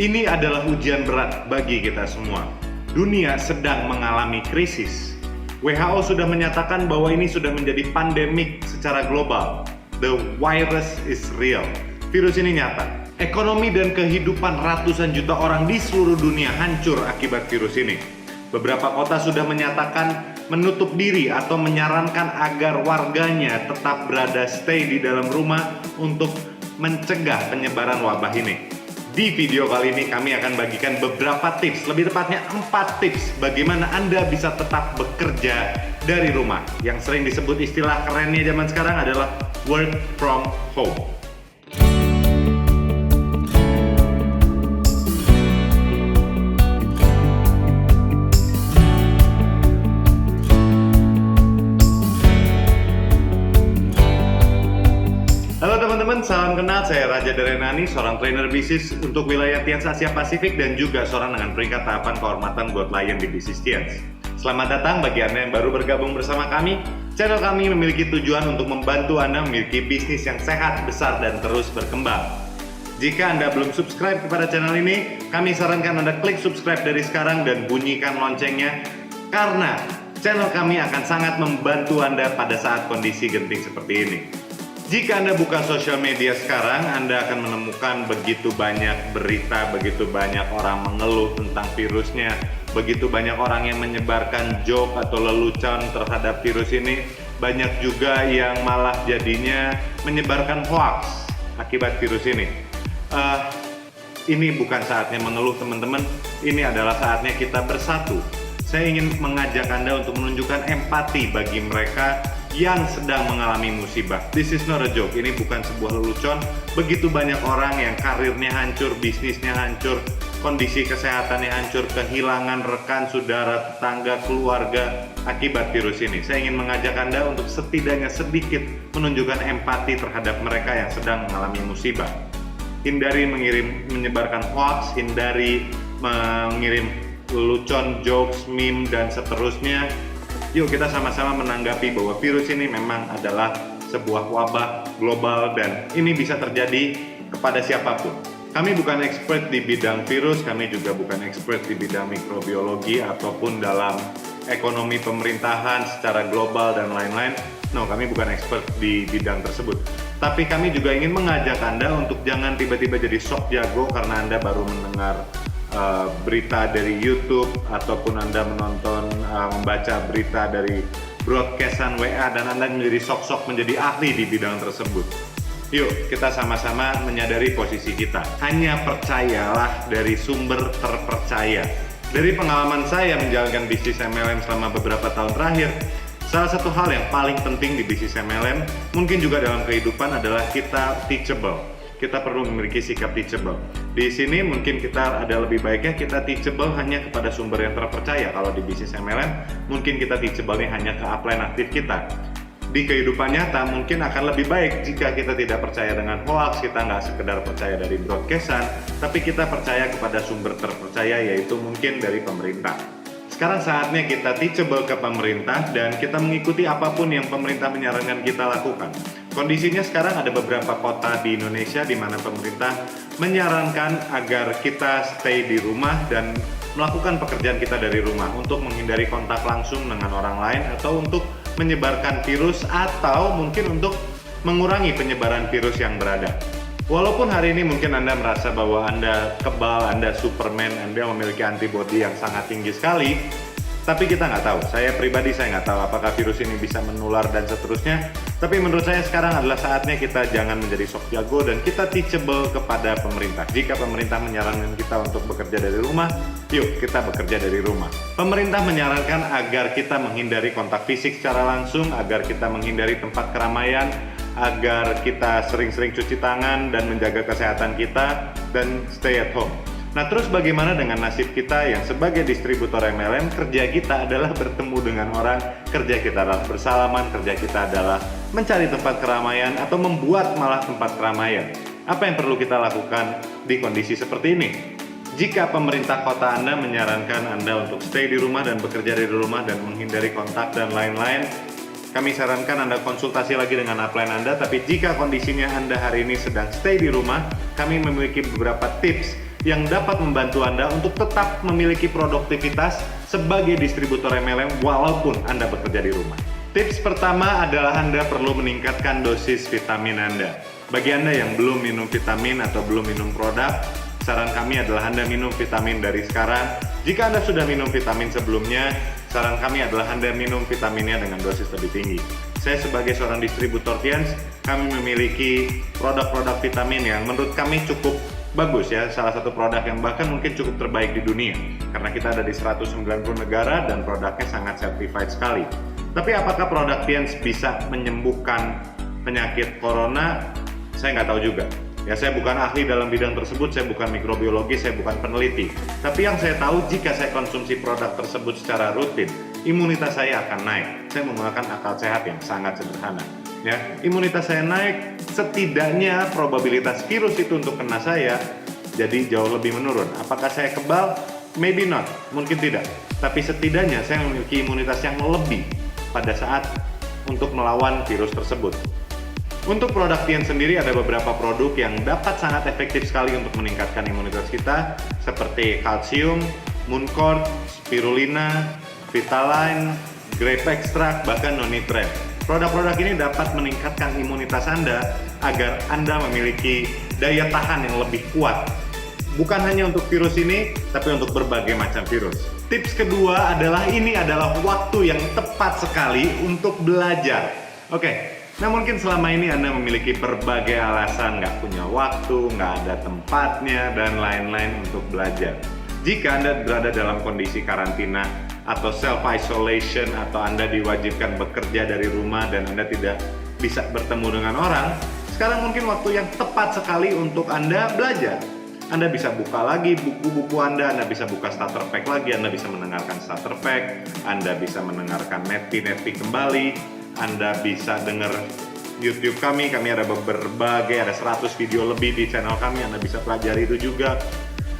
Ini adalah ujian berat bagi kita semua. Dunia sedang mengalami krisis. WHO sudah menyatakan bahwa ini sudah menjadi pandemik secara global. The virus is real. Virus ini nyata. Ekonomi dan kehidupan ratusan juta orang di seluruh dunia hancur akibat virus ini. Beberapa kota sudah menyatakan menutup diri atau menyarankan agar warganya tetap berada stay di dalam rumah untuk mencegah penyebaran wabah ini. Di video kali ini kami akan bagikan beberapa tips, lebih tepatnya 4 tips bagaimana Anda bisa tetap bekerja dari rumah. Yang sering disebut istilah kerennya zaman sekarang adalah work from home. Halo teman-teman, salam kenal. Saya Raja Darenani, seorang trainer bisnis untuk wilayah Tians Asia Pasifik dan juga seorang dengan peringkat tahapan kehormatan Gold Lion di bisnis Tians. Selamat datang bagi Anda yang baru bergabung bersama kami. Channel kami memiliki tujuan untuk membantu Anda memiliki bisnis yang sehat, besar, dan terus berkembang. Jika Anda belum subscribe kepada channel ini, kami sarankan Anda klik subscribe dari sekarang dan bunyikan loncengnya, karena channel kami akan sangat membantu Anda pada saat kondisi genting seperti ini. Jika Anda buka sosial media sekarang, Anda akan menemukan begitu banyak berita, begitu banyak orang mengeluh tentang virusnya, begitu banyak orang yang menyebarkan joke atau lelucon terhadap virus ini. Banyak juga yang malah jadinya menyebarkan hoax akibat virus ini. Ini bukan saatnya mengeluh teman-teman, ini adalah saatnya kita bersatu. Saya ingin mengajak Anda untuk menunjukkan empati bagi mereka yang sedang mengalami musibah. This is not a joke, ini bukan sebuah lelucon. Begitu banyak orang yang karirnya hancur, bisnisnya hancur, kondisi kesehatannya hancur, kehilangan rekan, saudara, tetangga, keluarga akibat virus ini. Saya ingin mengajak Anda untuk setidaknya sedikit menunjukkan empati terhadap mereka yang sedang mengalami musibah. Hindari menyebarkan hoax, hindari mengirim lelucon, jokes, meme, dan seterusnya. Yuk kita sama-sama menanggapi bahwa virus ini memang adalah sebuah wabah global dan ini bisa terjadi kepada siapapun. Kami bukan expert di bidang virus, kami juga bukan expert di bidang mikrobiologi ataupun dalam ekonomi pemerintahan secara global dan lain-lain. No, kami bukan expert di bidang tersebut. Tapi kami juga ingin mengajak Anda untuk jangan tiba-tiba jadi sok jago karena Anda baru mendengar berita dari YouTube ataupun Anda membaca berita dari broadcastan WA dan Anda menjadi sok-sok menjadi ahli di bidang tersebut. Yuk kita sama-sama menyadari posisi kita. Hanya percayalah dari sumber terpercaya. Dari pengalaman saya menjalankan bisnis MLM selama beberapa tahun terakhir, salah satu hal yang paling penting di bisnis MLM, mungkin juga dalam kehidupan, adalah kita teachable. Kita perlu memiliki sikap teachable. Di sini mungkin kita ada lebih baiknya kita teachable hanya kepada sumber yang terpercaya. Kalau di bisnis MLM, mungkin kita teachable-nya hanya ke upline aktif kita. Di kehidupan nyata mungkin akan lebih baik jika kita tidak percaya dengan hoax, kita nggak sekedar percaya dari broadcastan, tapi kita percaya kepada sumber terpercaya, yaitu mungkin dari pemerintah. Sekarang saatnya kita teachable ke pemerintah dan kita mengikuti apapun yang pemerintah menyarankan kita lakukan. Kondisinya sekarang ada beberapa kota di Indonesia di mana pemerintah menyarankan agar kita stay di rumah dan melakukan pekerjaan kita dari rumah untuk menghindari kontak langsung dengan orang lain atau untuk menyebarkan virus atau mungkin untuk mengurangi penyebaran virus yang berada. Walaupun hari ini mungkin Anda merasa bahwa Anda kebal, Anda Superman, Anda memiliki antibodi yang sangat tinggi sekali, tapi kita nggak tahu. Saya pribadi saya nggak tahu apakah virus ini bisa menular dan seterusnya. Tapi menurut saya sekarang adalah saatnya kita jangan menjadi sok jago dan kita teachable kepada pemerintah. Jika pemerintah menyarankan kita untuk bekerja dari rumah, yuk kita bekerja dari rumah. Pemerintah menyarankan agar kita menghindari kontak fisik secara langsung, agar kita menghindari tempat keramaian, agar kita sering-sering cuci tangan dan menjaga kesehatan kita dan stay at home. Nah terus bagaimana dengan nasib kita yang sebagai distributor MLM? Kerja kita adalah bertemu dengan orang, kerja kita adalah bersalaman, kerja kita adalah mencari tempat keramaian atau membuat malah tempat keramaian. Apa yang perlu kita lakukan di kondisi seperti ini? Jika pemerintah kota Anda menyarankan Anda untuk stay di rumah dan bekerja dari rumah dan menghindari kontak dan lain-lain, kami sarankan Anda konsultasi lagi dengan upline Anda. Tapi jika kondisinya Anda hari ini sedang stay di rumah, kami memiliki beberapa tips yang dapat membantu Anda untuk tetap memiliki produktivitas sebagai distributor MLM walaupun Anda bekerja di rumah. Tips pertama adalah Anda perlu meningkatkan dosis vitamin Anda. Bagi Anda yang belum minum vitamin atau belum minum produk, saran kami adalah Anda minum vitamin dari sekarang. Jika Anda sudah minum vitamin sebelumnya, saran kami adalah Anda minum vitaminnya dengan dosis lebih tinggi. Saya sebagai seorang distributor Tians, kami memiliki produk-produk vitamin yang menurut kami cukup bagus ya. Salah satu produk yang bahkan mungkin cukup terbaik di dunia. Karena kita ada di 190 negara dan produknya sangat certified sekali. Tapi apakah produk Tians bisa menyembuhkan penyakit corona? Saya nggak tahu juga. Ya, saya bukan ahli dalam bidang tersebut, saya bukan mikrobiologi, saya bukan peneliti. Tapi yang saya tahu, jika saya konsumsi produk tersebut secara rutin, imunitas saya akan naik. Saya menggunakan akal sehat yang sangat sederhana. Ya, imunitas saya naik, setidaknya probabilitas virus itu untuk kena saya jadi jauh lebih menurun. Apakah saya kebal? Maybe not, mungkin tidak. Tapi setidaknya saya memiliki imunitas yang lebih pada saat untuk melawan virus tersebut. Untuk produk Tians sendiri ada beberapa produk yang dapat sangat efektif sekali untuk meningkatkan imunitas kita, seperti kalsium, Mooncort, spirulina, Vitaline, grape extract, bahkan nonitrat. Produk-produk ini dapat meningkatkan imunitas Anda agar Anda memiliki daya tahan yang lebih kuat. Bukan hanya untuk virus ini, tapi untuk berbagai macam virus. Tips kedua adalah ini adalah waktu yang tepat sekali untuk belajar. Oke. Nah, mungkin selama ini Anda memiliki berbagai alasan, nggak punya waktu, nggak ada tempatnya, dan lain-lain untuk belajar. Jika Anda berada dalam kondisi karantina atau self-isolation, atau Anda diwajibkan bekerja dari rumah dan Anda tidak bisa bertemu dengan orang, sekarang mungkin waktu yang tepat sekali untuk Anda belajar. Anda bisa buka lagi buku-buku Anda bisa buka starter pack lagi, Anda bisa mendengarkan starter pack, Anda bisa mendengarkan Netpi kembali, Anda bisa dengar YouTube kami ada berbagai, ada 100 video lebih di channel kami, Anda bisa pelajari itu juga.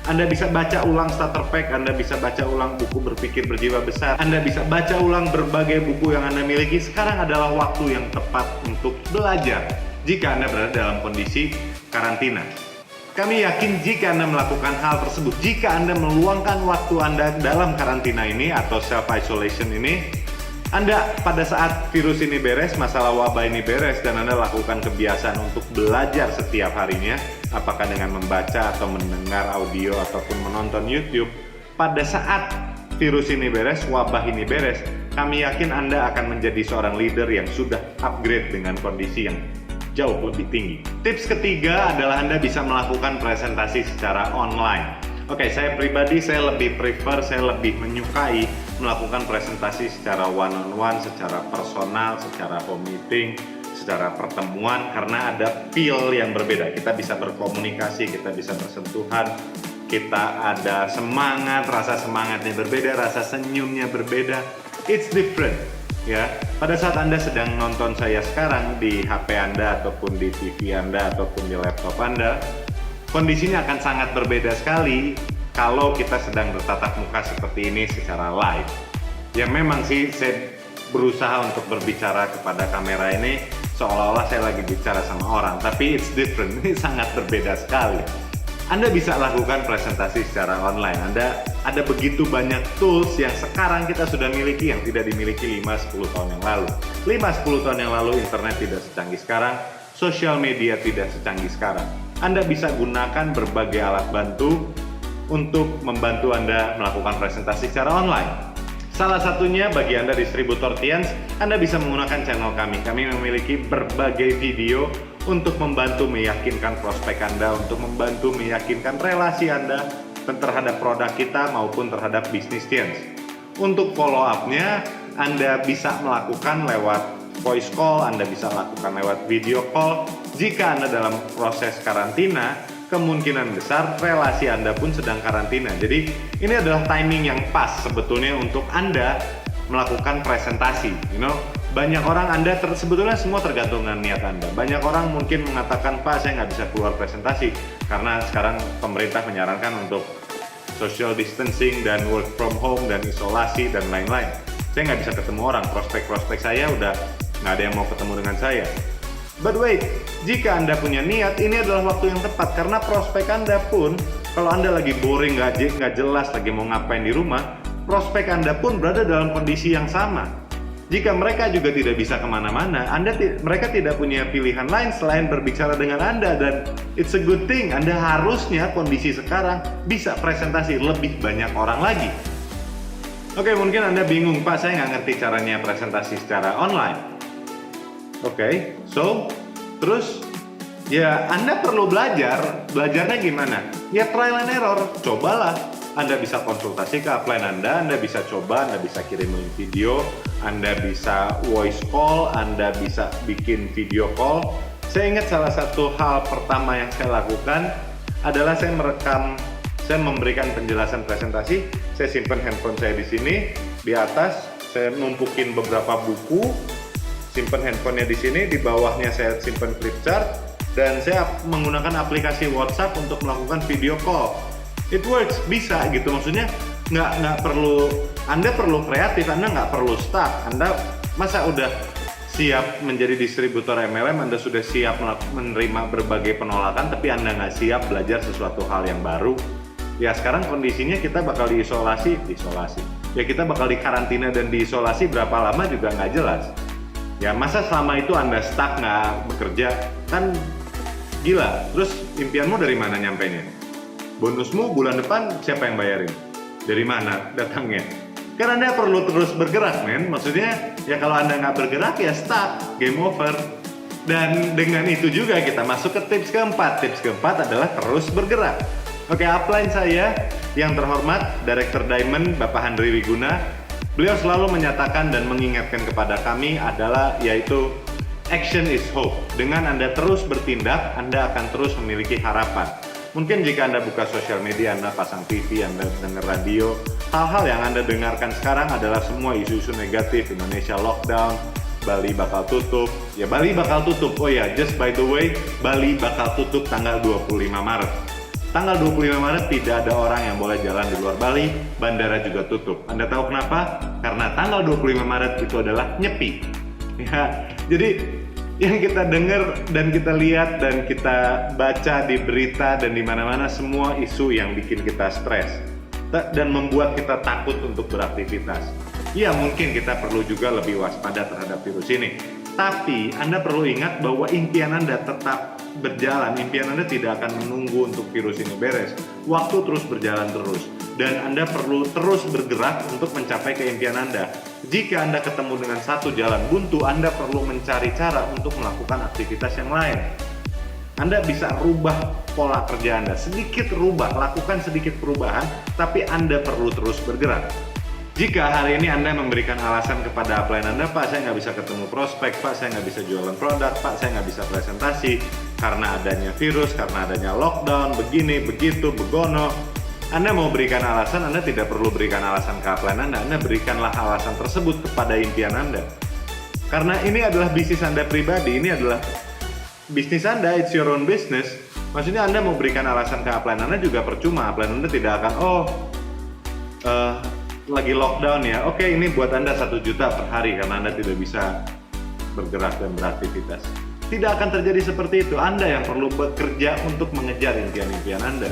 Anda bisa baca ulang starter pack, Anda bisa baca ulang buku Berpikir Berjiwa Besar, Anda bisa baca ulang berbagai buku yang Anda miliki. Sekarang adalah waktu yang tepat untuk belajar jika Anda berada dalam kondisi karantina. Kami yakin jika Anda melakukan hal tersebut, jika Anda meluangkan waktu Anda dalam karantina ini atau self-isolation ini, Anda pada saat virus ini beres, masalah wabah ini beres, dan Anda lakukan kebiasaan untuk belajar setiap harinya, apakah dengan membaca atau mendengar audio ataupun menonton YouTube, pada saat virus ini beres, wabah ini beres, kami yakin Anda akan menjadi seorang leader yang sudah upgrade dengan kondisi yang jauh lebih tinggi. Tips ketiga adalah Anda bisa melakukan presentasi secara online. Oke, saya pribadi saya lebih menyukai melakukan presentasi secara one-on-one, secara personal, secara home meeting, secara pertemuan, karena ada feel yang berbeda. Kita bisa berkomunikasi, kita bisa bersentuhan, kita ada semangat, rasa semangatnya berbeda, rasa senyumnya berbeda. It's different. Ya, pada saat Anda sedang nonton saya sekarang di HP Anda ataupun di TV Anda ataupun di laptop Anda, kondisinya akan sangat berbeda sekali kalau kita sedang bertatap muka seperti ini secara live. Ya memang sih saya berusaha untuk berbicara kepada kamera ini seolah-olah saya lagi bicara sama orang, tapi it's different, ini sangat berbeda sekali. Anda bisa lakukan presentasi secara online. Ada begitu banyak tools yang sekarang kita sudah miliki yang tidak dimiliki 5-10 tahun yang lalu. 5-10 tahun yang lalu internet tidak secanggih sekarang, sosial media tidak secanggih sekarang. Anda bisa gunakan berbagai alat bantu untuk membantu Anda melakukan presentasi secara online. Salah satunya bagi Anda distributor Tians, Anda bisa menggunakan channel kami. Kami memiliki berbagai video untuk membantu meyakinkan prospek Anda, untuk membantu meyakinkan relasi Anda terhadap produk kita maupun terhadap bisnis Tians. Untuk follow up-nya, Anda bisa melakukan lewat voice call, Anda bisa lakukan lewat video call. Jika Anda dalam proses karantina, kemungkinan besar relasi Anda pun sedang karantina. Jadi ini adalah timing yang pas sebetulnya untuk Anda melakukan presentasi. Banyak orang sebetulnya semua tergantung dengan niat Anda. Banyak orang mungkin mengatakan, Pak, saya nggak bisa keluar presentasi karena sekarang pemerintah menyarankan untuk social distancing dan work from home dan isolasi dan lain-lain. Saya nggak bisa ketemu orang, prospek-prospek saya udah nggak ada yang mau ketemu dengan saya. But wait, jika Anda punya niat, ini adalah waktu yang tepat karena prospek Anda pun Kalau Anda lagi boring, nggak jelas, lagi mau ngapain di rumah, prospek Anda pun berada dalam kondisi yang sama. Jika mereka juga tidak bisa kemana-mana, mereka tidak punya pilihan lain selain berbicara dengan Anda, dan it's a good thing. Anda harusnya kondisi sekarang bisa presentasi lebih banyak orang lagi. Oke, mungkin Anda bingung, Pak, saya nggak ngerti caranya presentasi secara online. Oke, terus ya Anda perlu belajar. Belajarnya gimana? Ya trial and error, cobalah. Anda bisa konsultasi ke upline Anda bisa coba, Anda bisa kirim link video, Anda bisa voice call, Anda bisa bikin video call. Saya ingat salah satu hal pertama yang saya lakukan adalah saya memberikan penjelasan presentasi, saya simpan handphone saya di sini, di atas saya numpukin beberapa buku, simpan handphonenya di sini, di bawahnya saya simpan flip chart, dan saya menggunakan aplikasi WhatsApp untuk melakukan video call. It works, bisa gitu, maksudnya nggak perlu, Anda perlu kreatif, Anda nggak perlu stuck. Anda masa udah siap menjadi distributor MLM, Anda sudah siap menerima berbagai penolakan, tapi Anda nggak siap belajar sesuatu hal yang baru. Ya sekarang kondisinya kita bakal diisolasi, ya kita bakal dikarantina dan diisolasi berapa lama juga nggak jelas. Ya masa selama itu Anda stuck nggak bekerja, kan gila. Terus impianmu dari mana nyampainya? Bonusmu bulan depan siapa yang bayarin? Dari mana datangnya? Kan Anda perlu terus bergerak, men. Maksudnya ya kalau Anda nggak bergerak ya stuck, game over. Dan dengan itu juga kita masuk ke tips keempat. Tips keempat adalah terus bergerak. Oke, upline saya yang terhormat, Director Diamond, Bapak Handri Wiguna, beliau selalu menyatakan dan mengingatkan kepada kami adalah yaitu action is hope. Dengan Anda terus bertindak, Anda akan terus memiliki harapan. Mungkin jika Anda buka sosial media, Anda pasang TV, Anda dengar radio, hal-hal yang Anda dengarkan sekarang adalah semua isu-isu negatif. Indonesia lockdown, Bali bakal tutup. Ya Bali bakal tutup. Oh ya, just by the way, Bali bakal tutup tanggal 25 Maret. Tanggal 25 Maret tidak ada orang yang boleh jalan di luar Bali, bandara juga tutup. Anda tahu kenapa? Karena tanggal 25 Maret itu adalah Nyepi. Ya, jadi yang kita dengar dan kita lihat dan kita baca di berita dan di mana-mana semua isu yang bikin kita stres dan membuat kita takut untuk beraktivitas. Ya mungkin kita perlu juga lebih waspada terhadap virus ini. Tapi Anda perlu ingat bahwa impian Anda tetap berjalan. Impian Anda tidak akan menunggu untuk virus ini beres. Waktu terus berjalan terus. Dan Anda perlu terus bergerak untuk mencapai keimpian Anda. Jika Anda ketemu dengan satu jalan buntu, Anda perlu mencari cara untuk melakukan aktivitas yang lain. Anda bisa rubah pola kerja Anda, sedikit rubah, lakukan sedikit perubahan, tapi Anda perlu terus bergerak. Jika hari ini Anda memberikan alasan kepada upline Anda, Pak saya nggak bisa ketemu prospek, Pak saya nggak bisa jualan produk, Pak saya nggak bisa presentasi, karena adanya virus, karena adanya lockdown, begini, begitu, begono. Anda mau berikan alasan, Anda tidak perlu berikan alasan ke upline Anda berikanlah alasan tersebut kepada impian Anda. Karena ini adalah bisnis Anda pribadi, ini adalah bisnis Anda, it's your own business. Maksudnya Anda mau berikan alasan ke upline Anda juga percuma, upline Anda tidak akan, lagi lockdown ya, oke ini buat Anda 1 juta per hari karena Anda tidak bisa bergerak dan beraktivitas. Tidak akan terjadi seperti itu. Anda yang perlu bekerja untuk mengejar impian-impian Anda.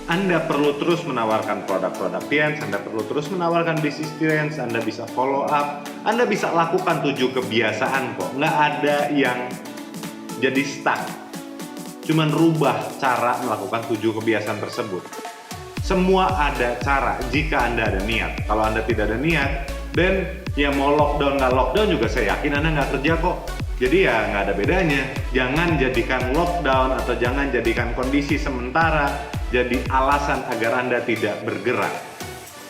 Anda perlu terus menawarkan produk-produk Tiens, Anda perlu terus menawarkan bisnis Tiens, Anda bisa follow up, Anda bisa lakukan 7 kebiasaan kok. Nggak ada yang jadi stuck. Cuman rubah cara melakukan 7 kebiasaan tersebut. Semua ada cara jika Anda ada niat. Kalau Anda tidak ada niat, dan ya mau lockdown nggak lockdown juga saya yakin Anda nggak kerja kok. Jadi ya nggak ada bedanya. Jangan jadikan lockdown atau jangan jadikan kondisi sementara jadi alasan agar Anda tidak bergerak.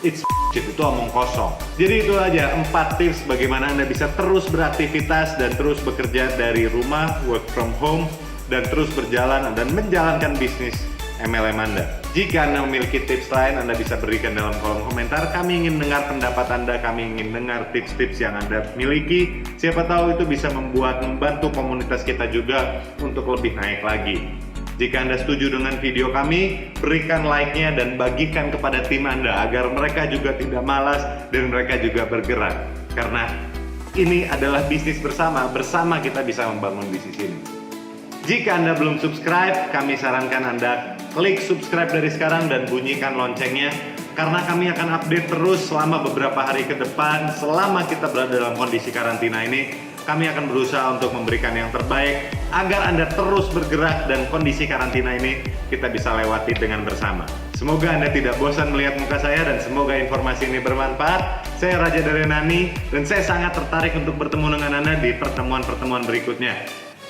It's itu omong kosong. Jadi itu aja 4 tips bagaimana Anda bisa terus beraktivitas dan terus bekerja dari rumah, work from home, dan terus berjalan dan menjalankan bisnis MLM Anda. Jika Anda memiliki tips lain, Anda bisa berikan dalam kolom komentar. Kami ingin dengar pendapat Anda, kami ingin dengar tips-tips yang Anda miliki. Siapa tahu itu bisa membantu komunitas kita juga untuk lebih naik lagi. Jika Anda setuju dengan video kami, berikan like-nya dan bagikan kepada tim Anda agar mereka juga tidak malas dan mereka juga bergerak. Karena ini adalah bisnis bersama kita bisa membangun bisnis ini. Jika Anda belum subscribe, kami sarankan Anda klik subscribe dari sekarang dan bunyikan loncengnya, karena kami akan update terus selama beberapa hari ke depan. Selama kita berada dalam kondisi karantina ini, kami akan berusaha untuk memberikan yang terbaik agar Anda terus bergerak dan kondisi karantina ini kita bisa lewati dengan bersama. Semoga Anda tidak bosan melihat muka saya dan semoga informasi ini bermanfaat. Saya Raja dari Nani dan saya sangat tertarik untuk bertemu dengan Anda di pertemuan-pertemuan berikutnya.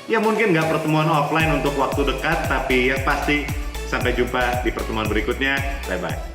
Ya mungkin nggak pertemuan offline untuk waktu dekat, tapi yang pasti sampai jumpa di pertemuan berikutnya. Bye-bye.